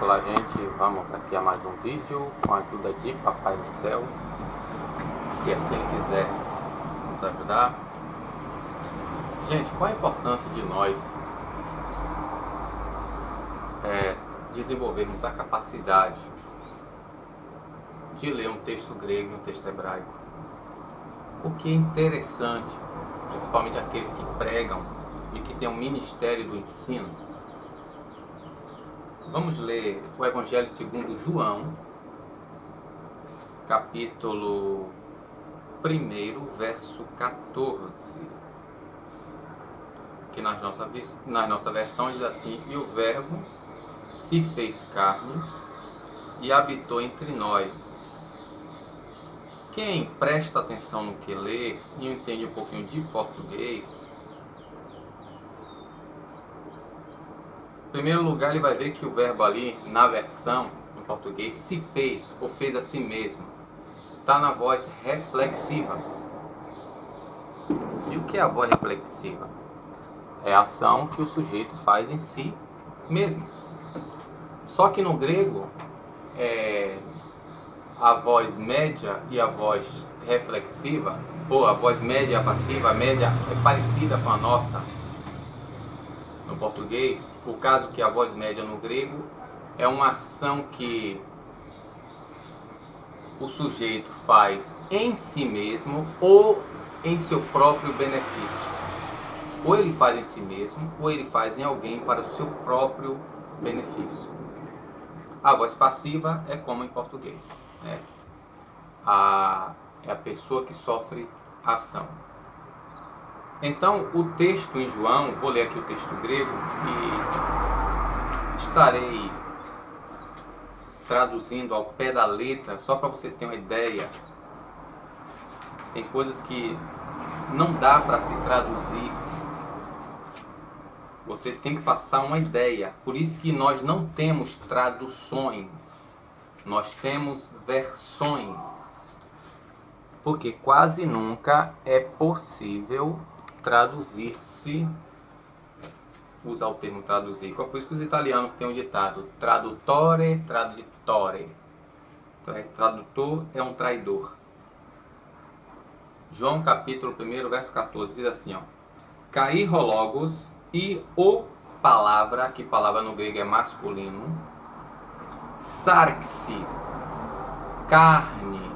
Olá gente, vamos aqui a mais um vídeo com a ajuda de Papai do Céu, se assim quiser nos ajudar. Gente, qual a importância de nós desenvolvermos a capacidade de ler um texto grego e um texto hebraico? O que é interessante, principalmente aqueles que pregam e que têm um ministério do ensino. Vamos ler o Evangelho segundo João, capítulo 1, verso 14, que na nossa versão diz assim: e o Verbo se fez carne e habitou entre nós. Quem presta atenção no que lê e entende um pouquinho de português, em primeiro lugar, ele vai ver que o verbo ali, na versão em português, se fez ou fez a si mesmo. Está na voz reflexiva. E o que é a voz reflexiva? É a ação que o sujeito faz em si mesmo. Só que no grego, a voz média e a voz reflexiva, ou a voz média e a passiva, a média é parecida com a nossa no português. O caso que a voz média no grego é uma ação que o sujeito faz em si mesmo ou em seu próprio benefício. Ou ele faz em si mesmo, ou ele faz em alguém para o seu próprio benefício. A voz passiva é como em português, né? É a pessoa que sofre a ação. Então, o texto em João, vou ler aqui o texto grego e estarei traduzindo ao pé da letra, só para você ter uma ideia. Tem coisas que não dá para se traduzir. Você tem que passar uma ideia. Por isso que nós não temos traduções, nós temos versões. Porque quase nunca é possível traduzir-se, usar o termo traduzir. Por isso que os italianos têm um ditado: tradutore, traditore. Tradutor é um traidor. João capítulo 1, verso 14, diz assim, ó: Kairo logos, e o palavra, que palavra no grego é masculino, sarxi, carne.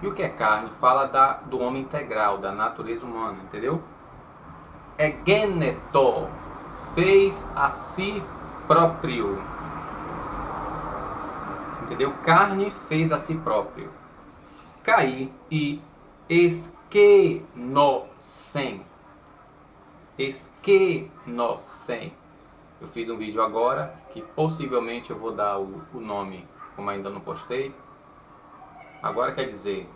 E o que é carne? Fala do homem integral, da natureza humana, entendeu? Egeneto, fez a si próprio. Entendeu? Carne fez a si próprio. Caí e esquenocem. Esquenocem. Eu fiz um vídeo agora que possivelmente eu vou dar o nome, como ainda não postei. Agora quer dizer,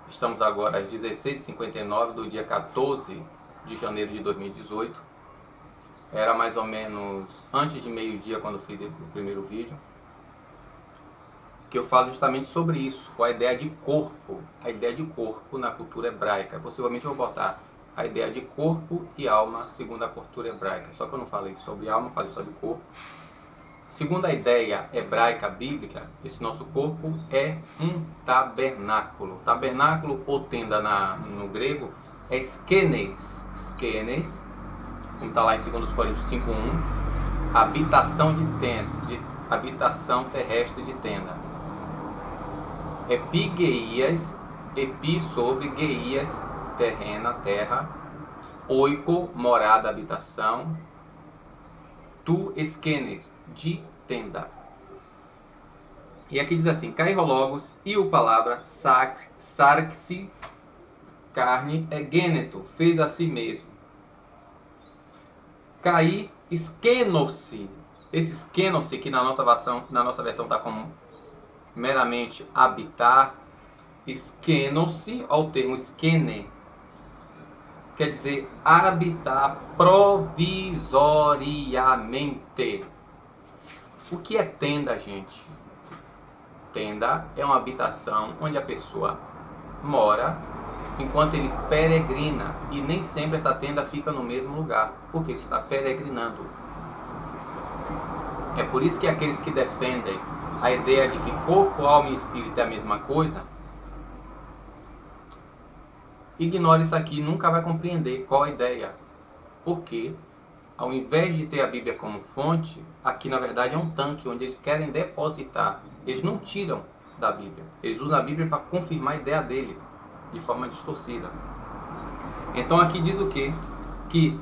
estamos agora às 16h59 do dia 14 de janeiro de 2018. Era mais ou menos antes de meio-dia quando eu fiz o primeiro vídeo, que eu falo justamente sobre isso, com a ideia de corpo. A ideia de corpo na cultura hebraica. Possivelmente eu vou botar a ideia de corpo e alma segundo a cultura hebraica. Só que eu não falei sobre alma, falei só de corpo. Segundo a ideia hebraica bíblica, esse nosso corpo é um tabernáculo. Tabernáculo ou tenda no grego é skenes. Skenes, como está lá em 2 Coríntios 5:1, habitação de tenda, habitação terrestre de tenda. Epigeias, epi sobre geias, terrena, terra. Oiko, morada, habitação. Tu esquenes, de tenda. E aqui diz assim: kairologos, e o palavra sarxi, carne, é gêneto, fez a si mesmo. Kai esquenosse. Esse esquenosse que na nossa versão está como meramente habitar. Esquenosse, ao termo esquene, quer dizer habitar provisoriamente. O que é tenda, gente? Tenda é uma habitação onde a pessoa mora enquanto ele peregrina. E nem sempre essa tenda fica no mesmo lugar, porque ele está peregrinando. É por isso que aqueles que defendem a ideia de que corpo, alma e espírito é a mesma coisa, ignora isso aqui, nunca vai compreender qual a ideia. Porque, ao invés de ter a Bíblia como fonte, aqui na verdade é um tanque onde eles querem depositar. Eles não tiram da Bíblia, eles usam a Bíblia para confirmar a ideia dele, de forma distorcida. Então aqui diz o quê? Que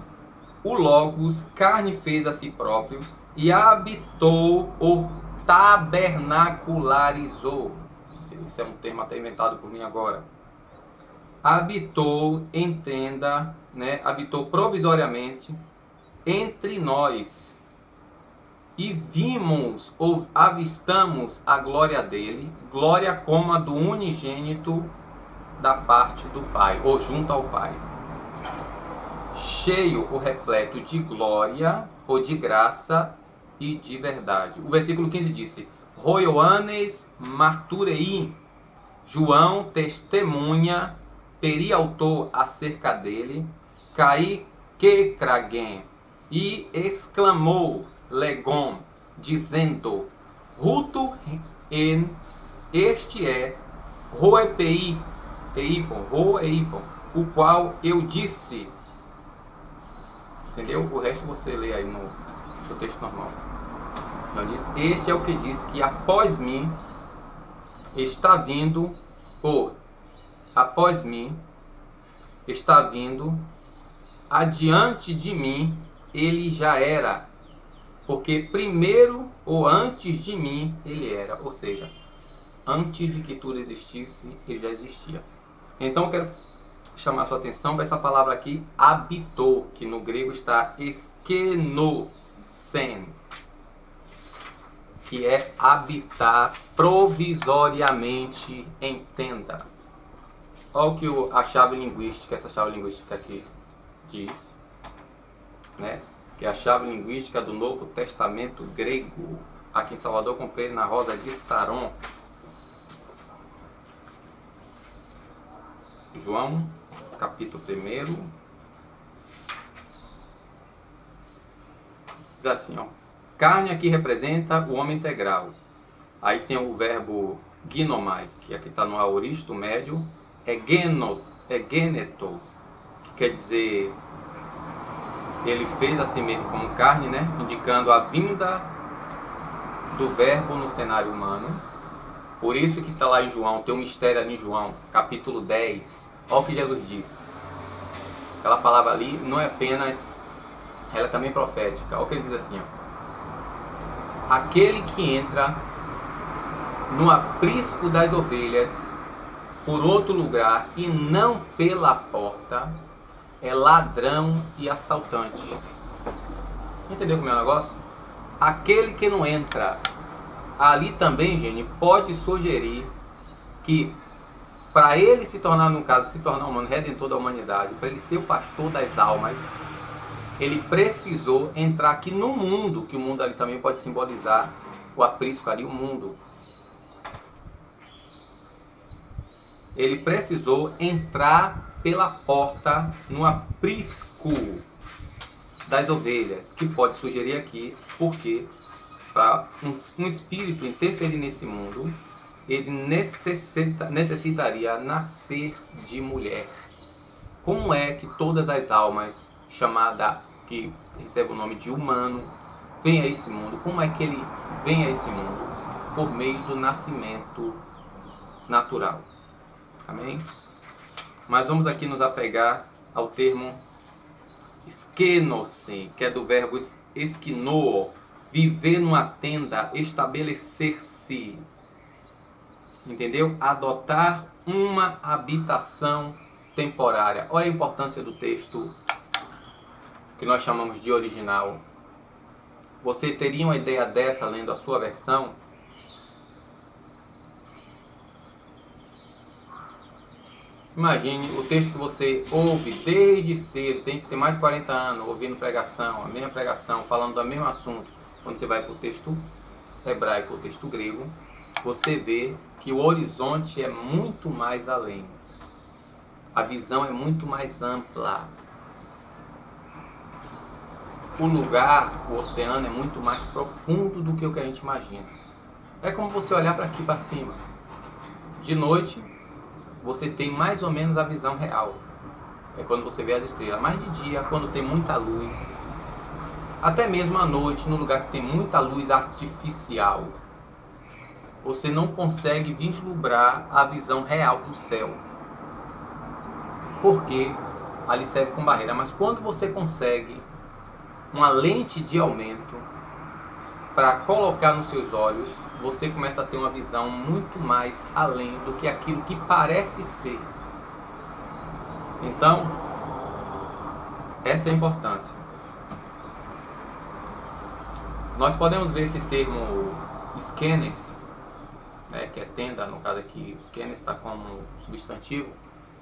o Logos carne fez a si próprio e habitou ou tabernacularizou. Isso é um termo até inventado por mim agora. Habitou, entenda, né? Habitou provisoriamente entre nós e vimos ou avistamos a glória dele, glória como a do unigênito da parte do Pai, ou junto ao Pai. Cheio ou repleto de glória ou de graça e de verdade. O versículo 15 disse: Roioanes marturei, João testemunha, periautor acerca dele, caí que craguem, e exclamou Legom, dizendo: Ruto en este é Roepei, Roeipon, o qual eu disse. Entendeu? O resto você lê aí no texto normal. Então diz: este é o que diz que após mim está vindo, ou após mim está vindo, adiante de mim ele já era, porque primeiro ou antes de mim ele era, ou seja, antes de que tudo existisse, ele já existia. Então eu quero chamar a sua atenção para essa palavra aqui, habitou, que no grego está skenosen, que é habitar provisoriamente, entenda. Olha o que a chave linguística, essa chave linguística aqui diz, né? Que é a chave linguística do Novo Testamento grego. Aqui em Salvador eu comprei na Rosa de Saron. João, capítulo 1. Diz assim, ó. Carne aqui representa o homem integral. Aí tem o verbo ginomai, que aqui está no aoristo médio. É geneto, que quer dizer ele fez a si mesmo como carne, né? Indicando a vinda do verbo no cenário humano. Por isso que está lá em João, tem um mistério ali em João, capítulo 10. Olha o que Jesus disse. Aquela palavra ali não é apenas, ela é também profética. Olha o que ele diz assim, ó. Aquele que entra no aprisco das ovelhas por outro lugar e não pela porta é ladrão e assaltante. Entendeu como é o negócio? Aquele que não entra ali também, gente, pode sugerir que para ele se tornar, no caso, se tornar um redentor da humanidade, para ele ser o pastor das almas, ele precisou entrar aqui no mundo, que o mundo ali também pode simbolizar o aprisco ali, o mundo. Ele precisou entrar pela porta no aprisco das ovelhas, que pode sugerir aqui, porque para um espírito interferir nesse mundo, ele necessitaria nascer de mulher. Como é que todas as almas, chamada que recebe o nome de humano, vêm a esse mundo? Como é que ele vem a esse mundo? Por meio do nascimento natural. Amém? Mas vamos aqui nos apegar ao termo skenosen, que é do verbo esquinoo, viver numa tenda, estabelecer-se. Entendeu? Adotar uma habitação temporária. Olha a importância do texto que nós chamamos de original. Você teria uma ideia dessa lendo a sua versão? Imagine o texto que você ouve desde cedo, tem que ter mais de 40 anos, ouvindo pregação, a mesma pregação, falando do mesmo assunto. Quando você vai para o texto hebraico, o texto grego, você vê que o horizonte é muito mais além. A visão é muito mais ampla. o lugar, o oceano, é muito mais profundo do que o que a gente imagina. É como você olhar para aqui para cima. De noite, você tem mais ou menos a visão real. É quando você vê as estrelas. Mas de dia, quando tem muita luz, até mesmo à noite, no lugar que tem muita luz artificial, você não consegue vislumbrar a visão real do céu. Porque ali serve como barreira. Mas quando você consegue uma lente de aumento para colocar nos seus olhos, você começa a ter uma visão muito mais além do que aquilo que parece ser. Então, essa é a importância. Nós podemos ver esse termo esquenes, né, que é tenda, no caso aqui, esquenes está como substantivo,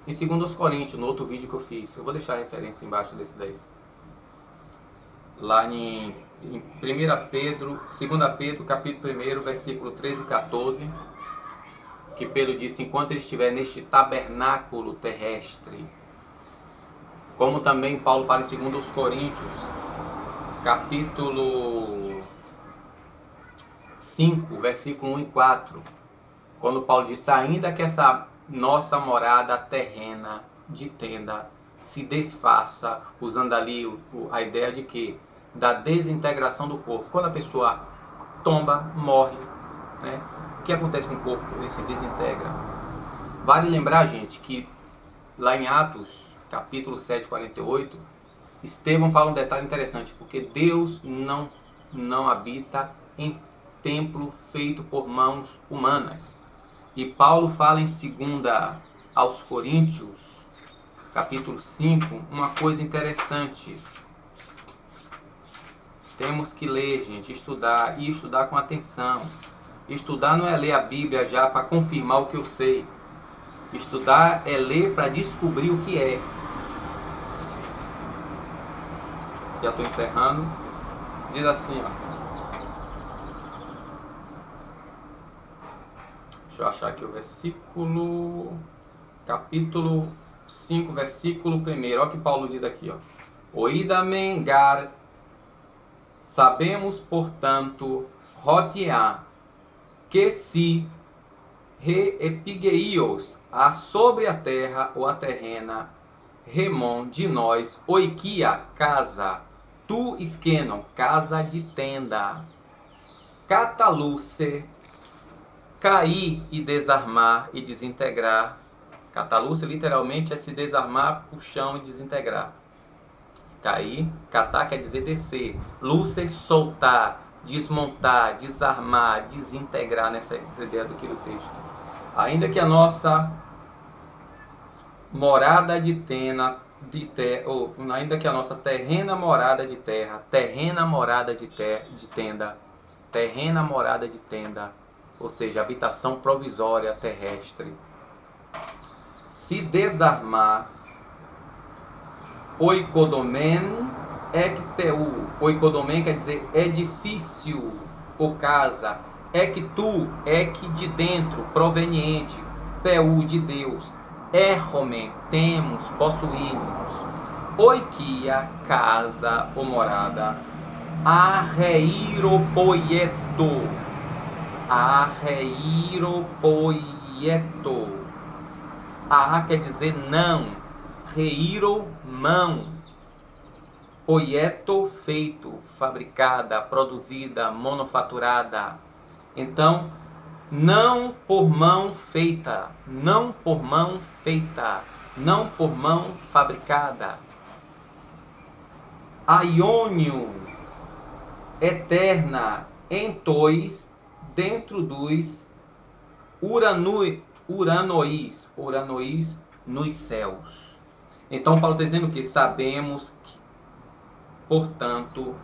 em 2 Coríntios, no outro vídeo que eu fiz. Eu vou deixar a referência embaixo desse daí. Lá em 1 Pedro, 2 Pedro, capítulo 1, versículo 13 e 14, que Pedro disse: enquanto ele estiver neste tabernáculo terrestre. Como também Paulo fala em 2 Coríntios, capítulo 5, versículo 1 e 4, quando Paulo diz: ainda que essa nossa morada terrena de tenda se desfaça, usando ali a ideia de que da desintegração do corpo. Quando a pessoa tomba, morre, né? O que acontece com o corpo? Ele se desintegra. Vale lembrar, gente, que lá em Atos, capítulo 7, 48, Estevão fala um detalhe interessante, porque Deus não habita em templo feito por mãos humanas. E Paulo fala em 2 aos Coríntios, capítulo 5, uma coisa interessante. Temos que ler, gente, estudar, e estudar com atenção. Estudar não é ler a Bíblia já para confirmar o que eu sei. Estudar é ler para descobrir o que é. Já estou encerrando. Diz assim, ó. Deixa eu achar aqui o versículo. Capítulo 5, versículo 1. Olha o que Paulo diz aqui, ó. Oida mengar. Sabemos, portanto, rotear, que se reepigeios a sobre a terra ou a terrena, remon de nós, oikia, casa, tu esquenon, casa de tenda, cataluce, cair e desarmar e desintegrar. Cataluce literalmente é se desarmar, puxão e desintegrar. Cair, catar quer dizer descer. Lucer, soltar, desmontar, desarmar, desintegrar, nessa ideia do que no texto. Ainda que a nossa morada de terra, ou ainda que a nossa terrena morada de terra, terrena morada de tenda, terrena morada de tenda, ou seja, habitação provisória terrestre, se desarmar, oikodomen ekteu. Oikodomen quer dizer edifício ou casa. Ektu, ek de dentro, proveniente. Teu de Deus. Errome, temos, possuímos. Oikia, casa ou morada. Arreiropoieto. Arreiropoieto. A quer dizer não. Reiro, mão. Poieto, feito, fabricada, produzida, manufaturada. Então, não por mão feita, não por mão feita, não por mão fabricada. Aiônio, eterna, em tois, dentro dos uranois, nos céus. Então Paulo está dizendo que sabemos, portanto,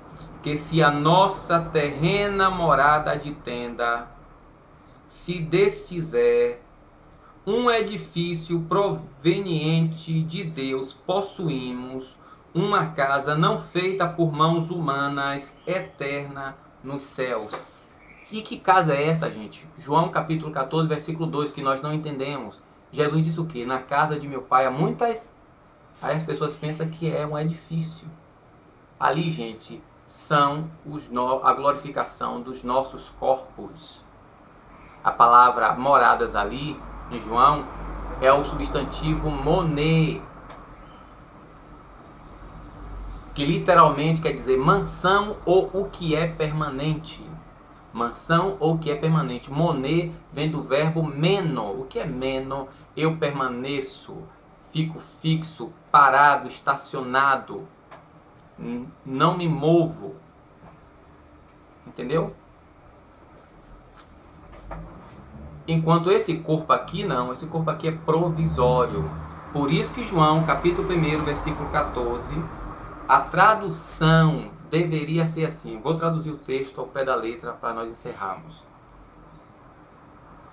que se a nossa terrena morada de tenda se desfizer, um edifício proveniente de Deus possuímos, uma casa não feita por mãos humanas, eterna nos céus. E que casa é essa, gente? João capítulo 14, versículo 2, que nós não entendemos. Jesus disse o quê? Na casa de meu pai há muitas... Aí as pessoas pensam que é um edifício. Ali, gente, são a glorificação dos nossos corpos. A palavra moradas ali, em João, é o substantivo moné, que literalmente quer dizer mansão ou o que é permanente. Mansão ou o que é permanente. Moné vem do verbo meno. O que é meno? Eu permaneço, fico fixo, parado, estacionado, não me movo. Entendeu? Enquanto esse corpo aqui não, esse corpo aqui é provisório. Por isso que João, capítulo 1, versículo 14, a tradução deveria ser assim. Vou traduzir o texto ao pé da letra para nós encerrarmos.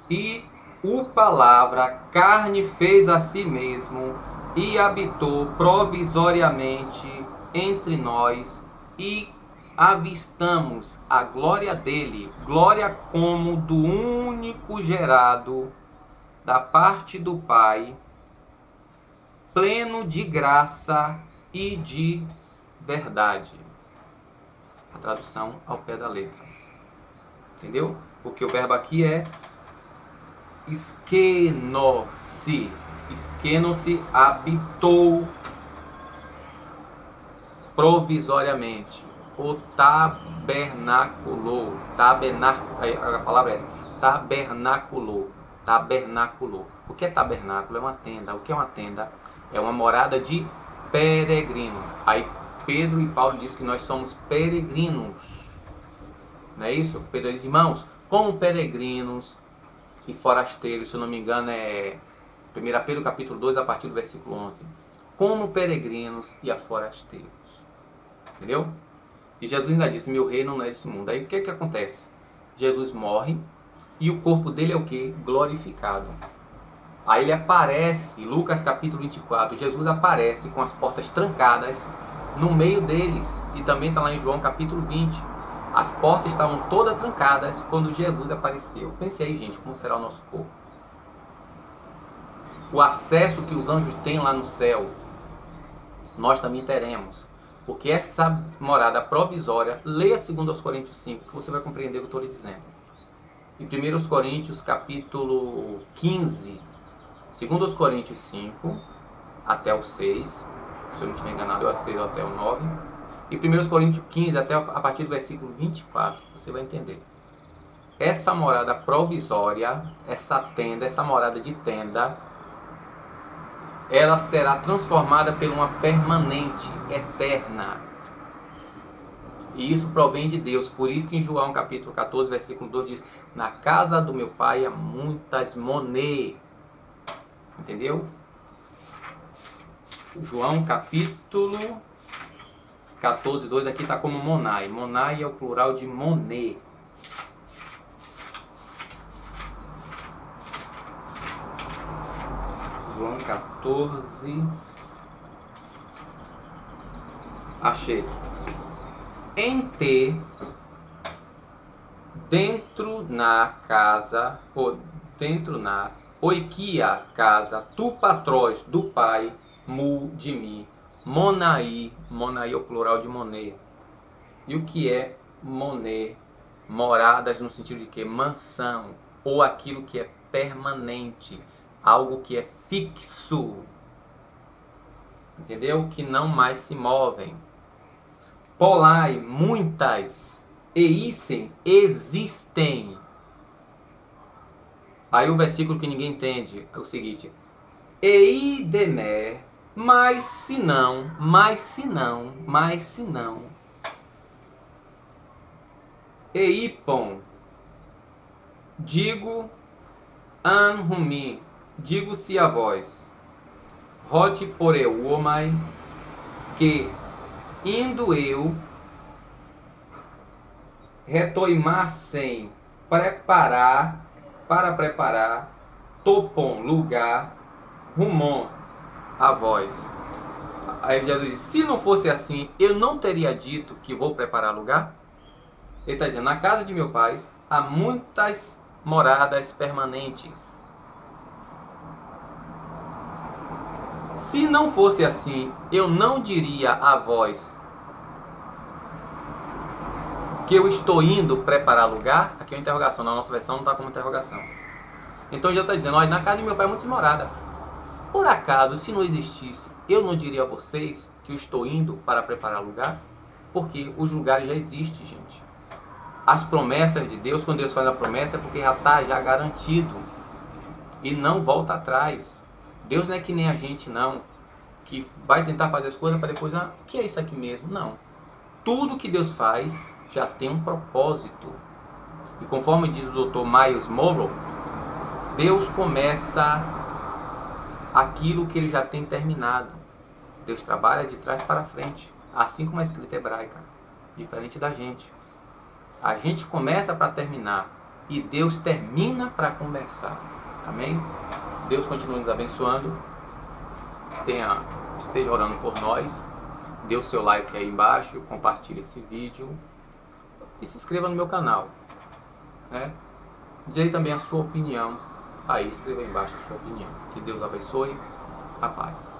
E o palavra carne fez a si mesmo e habitou provisoriamente entre nós e avistamos a glória dele, glória como do único gerado da parte do Pai, pleno de graça e de verdade. A tradução ao pé da letra. Entendeu? Porque o verbo aqui é esqueno-se. Esqueno-se, habitou provisoriamente. O tabernaculou. A palavra é essa. Tabernaculou. Tabernaculou. O que é tabernáculo? É uma tenda. O que é uma tenda? É uma morada de peregrino. Aí Pedro e Paulo dizem que nós somos peregrinos. Não é isso? Pedro diz, irmãos, como peregrinos e forasteiros, se eu não me engano é 1 Pedro capítulo 2, a partir do versículo 11. Como peregrinos e forasteiros. Entendeu? E Jesus ainda disse, meu reino não é desse mundo. Aí o que é que acontece? Jesus morre e o corpo dele é o quê? Glorificado. Aí ele aparece, Lucas capítulo 24, Jesus aparece com as portas trancadas no meio deles. E também está lá em João capítulo 20. As portas estavam todas trancadas quando Jesus apareceu. Pense aí, gente, como será o nosso corpo. O acesso que os anjos têm lá no céu, nós também teremos. Porque essa morada provisória, leia 2 Coríntios 5, que você vai compreender o que eu estou lhe dizendo. Em 1 Coríntios capítulo 15, 2 Coríntios 5, até o 6, se eu não estiver enganado, eu acedo até o 9. E 1 Coríntios 15, até a partir do versículo 24, você vai entender. Essa morada provisória, essa tenda, essa morada de tenda, ela será transformada por uma permanente, eterna. E isso provém de Deus. Por isso que em João capítulo 14, versículo 2 diz, na casa do meu pai há muitas monê. Entendeu? João capítulo 14, 2 aqui está como monai. Monai é o plural de monê. João 14. Achei. Em ter, dentro na casa, ou dentro na oikia casa, tu patróis do pai, mu de mim, monai, monai é o plural de monê. E o que é monê? Moradas no sentido de que? Mansão, ou aquilo que é permanente, algo que é fixo, entendeu? Que não mais se movem. Polai, muitas, eissem, existem. Aí o versículo que ninguém entende é o seguinte: eidemer, mas se não, mas se não, mas se não. Eipon, digo anhumi, digo-se a vós, rote por eu omai, que indo eu retoimar sem preparar, para preparar, topom, lugar, rumon, a vós. Aí Jesus diz, se não fosse assim, eu não teria dito que vou preparar lugar? Ele está dizendo, na casa de meu pai há muitas moradas permanentes. Se não fosse assim, eu não diria a vós, porque eu estou indo preparar lugar. Aqui é uma interrogação, na nossa versão não está como interrogação. Então já está dizendo, olha, na casa de meu pai é muitas moradas. Por acaso, se não existisse, eu não diria a vocês que eu estou indo para preparar lugar? Porque os lugares já existem, gente. As promessas de Deus, quando Deus faz a promessa, é porque já está garantido. E não volta atrás. Deus não é que nem a gente, não. Que vai tentar fazer as coisas para depois, o que é isso aqui mesmo? Não. Tudo que Deus faz já tem um propósito. E conforme diz o Dr. Miles Monroe, Deus começa aquilo que ele já tem terminado. Deus trabalha de trás para frente, assim como a escrita hebraica, diferente da gente. A gente começa para terminar e Deus termina para começar. Amém? Deus continue nos abençoando. Esteja orando por nós. Dê o seu like aí embaixo, compartilhe esse vídeo e se inscreva no meu canal, né? Dê também a sua opinião. Aí escreva aí embaixo a sua opinião. Que Deus abençoe. A paz.